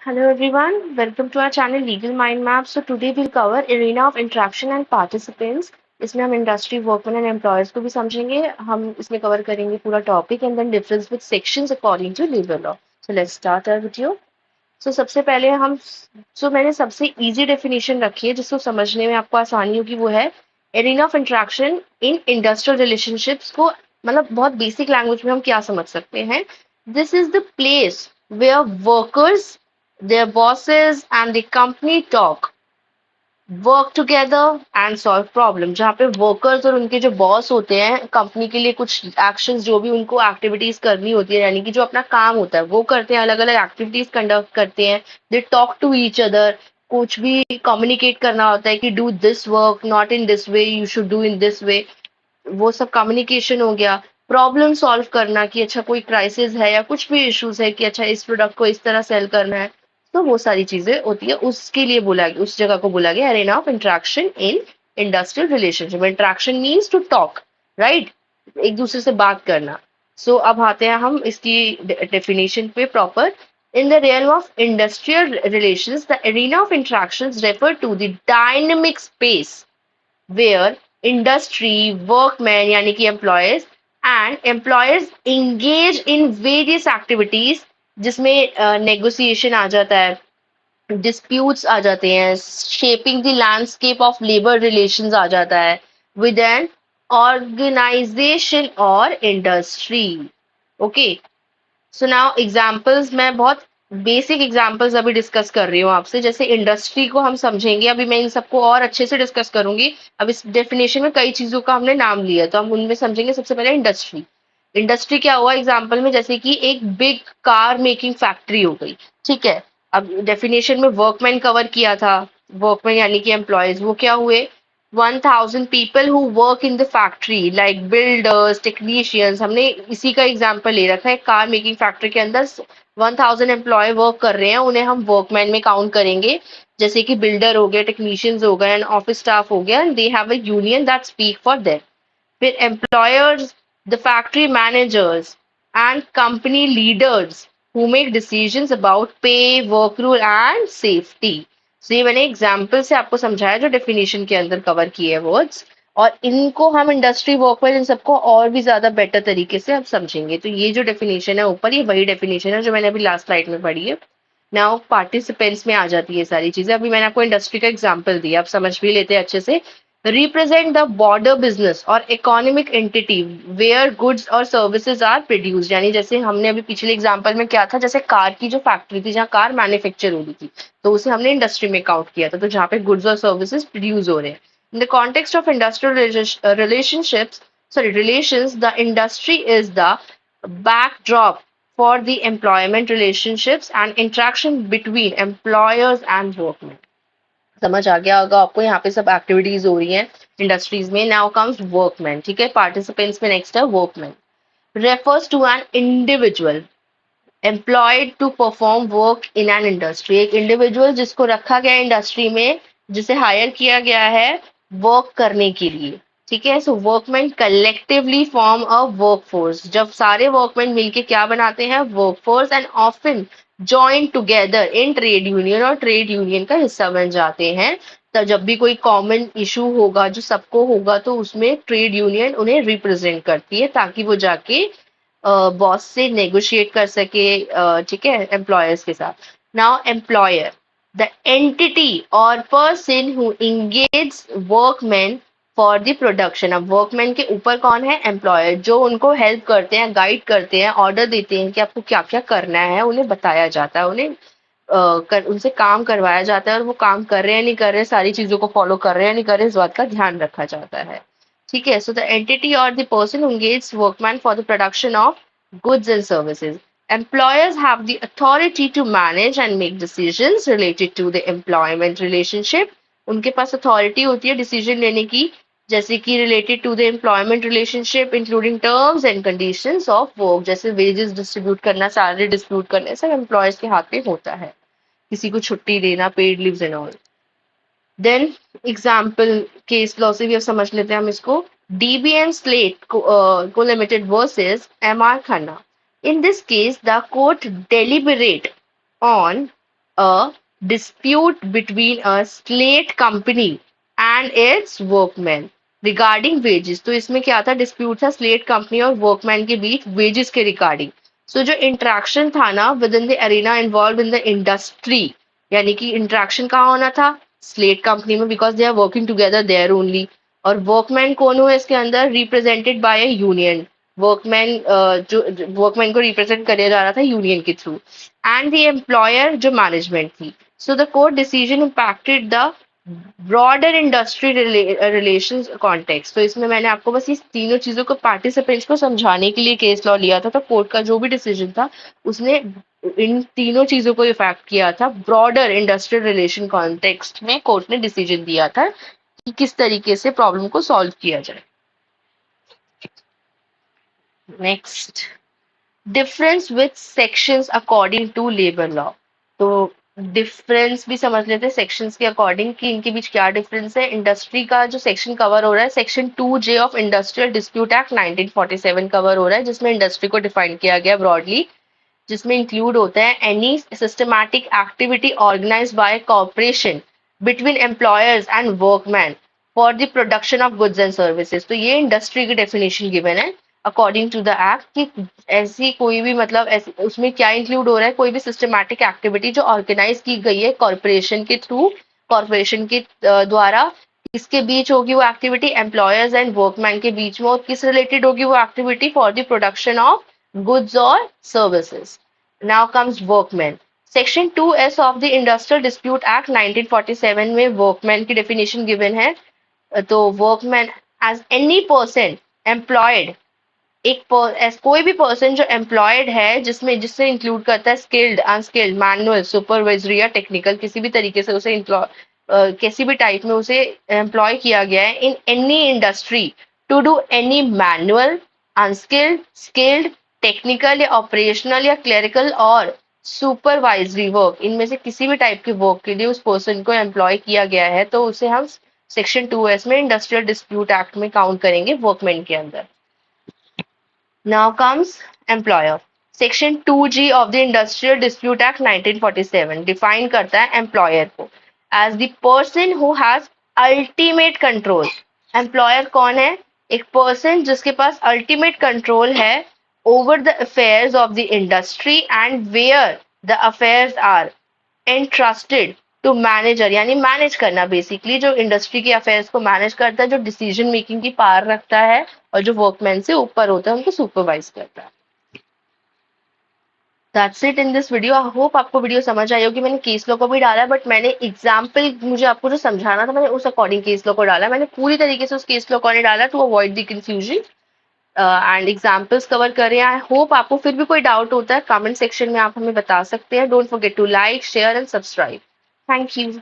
Hello everyone, welcome to our channel Legal Mind Map. So today we'll cover arena of interaction and participants. इसमें हम industry workman and employers को भी समझेंगे. हम इसमें cover करेंगे पूरा topic and then difference with sections according to labour law. So let's start our video. सबसे पहले हम मैंने सबसे इजी डेफिनेशन रखी है जिसको समझने में आपको आसानी होगी. वो है arena of interaction in industrial relationships को मतलब बहुत बेसिक लैंग्वेज में हम क्या समझ सकते हैं. This is the place where workers, their bosses and the company talk, work together and solve problem. जहाँ पे वर्कर्स और उनके जो बॉस होते हैं कंपनी के लिए कुछ एक्शंस जो भी उनको एक्टिविटीज करनी होती है यानी कि जो अपना काम होता है वो करते हैं, अलग अलग एक्टिविटीज कंडक्ट करते हैं. They talk to each other. कुछ भी कम्युनिकेट करना होता है कि do this work not in this way, you should do in this way. वो सब कम्युनिकेशन हो गया. प्रॉब्लम सॉल्व करना कि अच्छा कोई क्राइसिस है या कुछ भी इश्यूज है कि अच्छा इस प्रोडक्ट को इस तरह सेल करना है. तो वो सारी चीजें होती है. उसके लिए बोला गया, उस जगह को बोला गया arena of interaction in industrial relationship. Interaction means to talk, right, एक दूसरे से बात करना. अब आते हैं हम इसकी डेफिनेशन पे proper. In the realm of industrial relations, the arena of interactions refer to the dynamic space where industry, workmen यानी कि employees and employers engage in various activities जिसमें negotiation आ जाता है, disputes आ जाते हैं, shaping the landscape of labor relations आ जाता है with an organization or industry. Okay. So now examples मैं बहुत बेसिक एग्जाम्पल्स अभी डिस्कस कर रही हूँ आपसे. जैसे इंडस्ट्री को हम समझेंगे, अभी मैं इन सबको और अच्छे से डिस्कस करूंगी. अब इस डेफिनेशन में कई चीजों का हमने नाम लिया तो हम उनमें समझेंगे. सबसे पहले इंडस्ट्री. इंडस्ट्री क्या हुआ एग्जाम्पल में, जैसे कि एक बिग कार मेकिंग फैक्ट्री हो गई. ठीक है. अब डेफिनेशन में वर्कमैन कवर किया था. वर्कमैन यानी कि एम्प्लॉयज, वो क्या हुए, 1000 people who work in the factory like builders, technicians. हमने इसी का एग्जांपल ले रखा है. कार मेकिंग फैक्ट्री के अंदर 1000 एम्प्लॉय वर्क कर रहे हैं, उन्हें हम वर्कमैन में काउंट करेंगे. जैसे कि बिल्डर हो गए, टेक्नीशियंस हो गए एंड ऑफिस स्टाफ हो गया. They have a union that speak for them. फिर employers, the factory managers and company leaders who make decisions about pay, work rule and safety. So ये मैंने एग्जाम्पल से आपको समझाया जो डेफिनेशन के अंदर कवर किए वर्ड्स. और इनको हम इंडस्ट्री वर्कवेयर इन सबको और भी ज्यादा बेटर तरीके से अब समझेंगे. तो ये जो डेफिनेशन है ऊपर, ये वही डेफिनेशन है जो मैंने अभी लास्ट स्लाइड में पढ़ी है. नाउ पार्टिसिपेंट्स में आ जाती है सारी चीजें. अभी मैंने आपको इंडस्ट्री का एग्जाम्पल दिया, आप समझ भी लेते हैं अच्छे से. रिप्रेजेंट द बॉर्डर बिजनेस और इकोनॉमिक एंटिटी वेयर गुड्स और सर्विसेज आर प्रोड्यूस्ड. यानी जैसे हमने अभी पिछले एग्जाम्पल में क्या था, जैसे कार की जो फैक्ट्री थी जहाँ कार मैन्युफैक्चर हो रही थी, तो उसे हमने इंडस्ट्री में काउंट किया था. तो जहाँ पे गुड्स और सर्विसेज प्रोड्यूस हो रहे हैं. In the context of industrial relationships, sorry, relations, the industry is the backdrop for the employment relationships and interaction between employers and workmen. समझ आ गया होगा आपको. यहाँ पे सब एक्टिविटीज हो रही हैं इंडस्ट्रीज में. Now comes workman. ठीक है. पार्टिसिपेंट्स में नेक्स्ट है workman. Refers to an individual employed to perform work in an industry. एक इंडिविजुअल जिसको रखा गया इंडस्ट्री में, जिसे हायर किया गया है वर्क करने के लिए. ठीक है. So workman collectively form a workforce. जब सारे वर्कमैन मिलके क्या बनाते हैं, workforce. And often join together in trade union, और ट्रेड यूनियन का हिस्सा बन जाते हैं. तो जब भी कोई कॉमन इशू होगा जो सबको होगा तो उसमें ट्रेड यूनियन उन्हें रिप्रेजेंट करती है ताकि वो जाके बॉस से नेगोशिएट कर सके. ठीक है, एम्प्लॉयर्स के साथ. नाउ एम्प्लॉयर, द एंटिटी और person who engage workman for the production. अब वर्कमैन के ऊपर कौन है, एम्प्लॉयर, जो उनको हेल्प करते हैं, गाइड करते हैं, ऑर्डर देते हैं कि आपको क्या क्या करना है, उन्हें बताया जाता है, उन्हें उनसे काम करवाया जाता है. और वो काम कर रहे हैं नहीं कर रहे, सारी चीजों को फॉलो कर रहे हैं नहीं कर रहे, इस बात का ध्यान रखा जाता है. ठीक है. सो द एंटिटी और the person engage workman for the production of goods and services. Employers have the authority to manage and make decisions related to the employment relationship. उनके पास अथॉरिटी होती है डिसीजन लेने की, जैसे कि related to the employment relationship including terms and conditions of work. जैसे wages distribute करना, salary distribute करना, सब एम्प्लॉयर्स के हाथ में होता है. किसी को छुट्टी देना, paid leaves and all. Then example case law से भी अब समझ लेते हैं हम इसको. DB and slate co limited versus M R Khanna. In this case, the court deliberate on a dispute between a slate company and its workmen regarding wages. तो इसमें क्या था, dispute था slate company और workman के बीच wages के regarding. So जो interaction था ना within the arena involved in the industry, यानी कि interaction कहाँ होना था, slate company में, because they are working together there only. और वर्कमैन कौन हुआ इसके अंदर, represented by A union. Workman जो वर्कमैन को रिप्रेजेंट किया जा रहा था यूनियन के थ्रू. एंड द एम्प्लॉयर जो मैनेजमेंट थी. So the court decision impacted the broader industry relations context. तो इसमें मैंने आपको बस इस तीनों चीजों को पार्टिसिपेंट्स को समझाने के लिए केस लॉ लिया था. तो कोर्ट का जो भी डिसीजन था उसने इन तीनों चीजों को इफेक्ट किया था. ब्रॉडर इंडस्ट्रियल रिलेशन कॉन्टेक्स्ट में कोर्ट ने डिसीजन दिया था कि किस तरीके से प्रॉब्लम को सॉल्व किया जाए. Next, difference with sections according to labour law. तो डिफरेंस भी समझ लेते हैं सेक्शंस के अकॉर्डिंग कि इनके बीच क्या डिफरेंस है. इंडस्ट्री का जो सेक्शन कवर हो रहा है, section 2J of industrial dispute act 1947 cover हो रहा है, जिसमें इंडस्ट्री को डिफाइन किया गया ब्रॉडली, जिसमें इंक्लूड होता है any systematic activity organized by corporation between employers and workman for the production of goods and services. तो ये इंडस्ट्री की डेफिनेशन गिवन है अकॉर्डिंग टू द एक्ट कि ऐसी कोई भी मतलब ऐसी उसमें क्या इंक्लूड हो रहा है, कोई भी सिस्टमैटिक एक्टिविटी जो ऑर्गेनाइज की गई है कॉर्पोरेशन के थ्रू, कॉर्पोरेशन के द्वारा. किसके बीच होगी वो एक्टिविटी, एम्प्लॉयर्स एंड वर्कमैन के बीच में. और किस रिलेटेड होगी वो activity, for the production of goods or services. Now comes workmen. Section 2S of the Industrial Dispute Act 1947 में workman की definition given है. तो workman as any person employed, कोई भी पर्सन जो एम्प्लॉयड है जिसमें जिससे इंक्लूड करता है स्किल्ड, अनस्किल्ड, मैनुअल, सुपरवाइजरी या टेक्निकल, किसी भी तरीके से उसे किसी भी टाइप में उसे एम्प्लॉय किया गया है in any industry to do any manual, unskilled, skilled, technical या ऑपरेशनल या क्लरिकल और सुपरवाइजरी वर्क, इनमें से किसी भी टाइप के वर्क के लिए उस पर्सन को एम्प्लॉय किया गया है, तो उसे हम सेक्शन 2S में इंडस्ट्रियल डिस्प्यूट एक्ट में काउंट करेंगे वर्कमैन के अंदर. Now comes employer. Section 2G of the Industrial Dispute Act 1947 define करता है employer को as the person who has ultimate control. Employer कौन है, एक person जिसके पास ultimate control है over the affairs of the industry and where the affairs are entrusted to manager, यानी manage करना, बेसिकली जो इंडस्ट्री के अफेयर्स को मैनेज करता है, जो डिसीजन मेकिंग की पावर रखता है और जो वर्कमैन से ऊपर होता है उनको सुपरवाइज करता है. That's it in this video. I hope आपको वीडियो समझ आई होगी. मैंने केस लॉ को भी डाला बट मैंने एग्जाम्पल, मुझे आपको जो समझाना था मैंने उस अकॉर्डिंग केस लॉ को डाला. मैंने पूरी तरीके से उस केस लॉ को नहीं डाला to avoid the confusion and examples cover करें. आई होप आपको फिर भी कोई डाउट होता है कमेंट सेक्शन में आप हमें बता सकते हैं. Don't forget to like, share and subscribe. Thank you.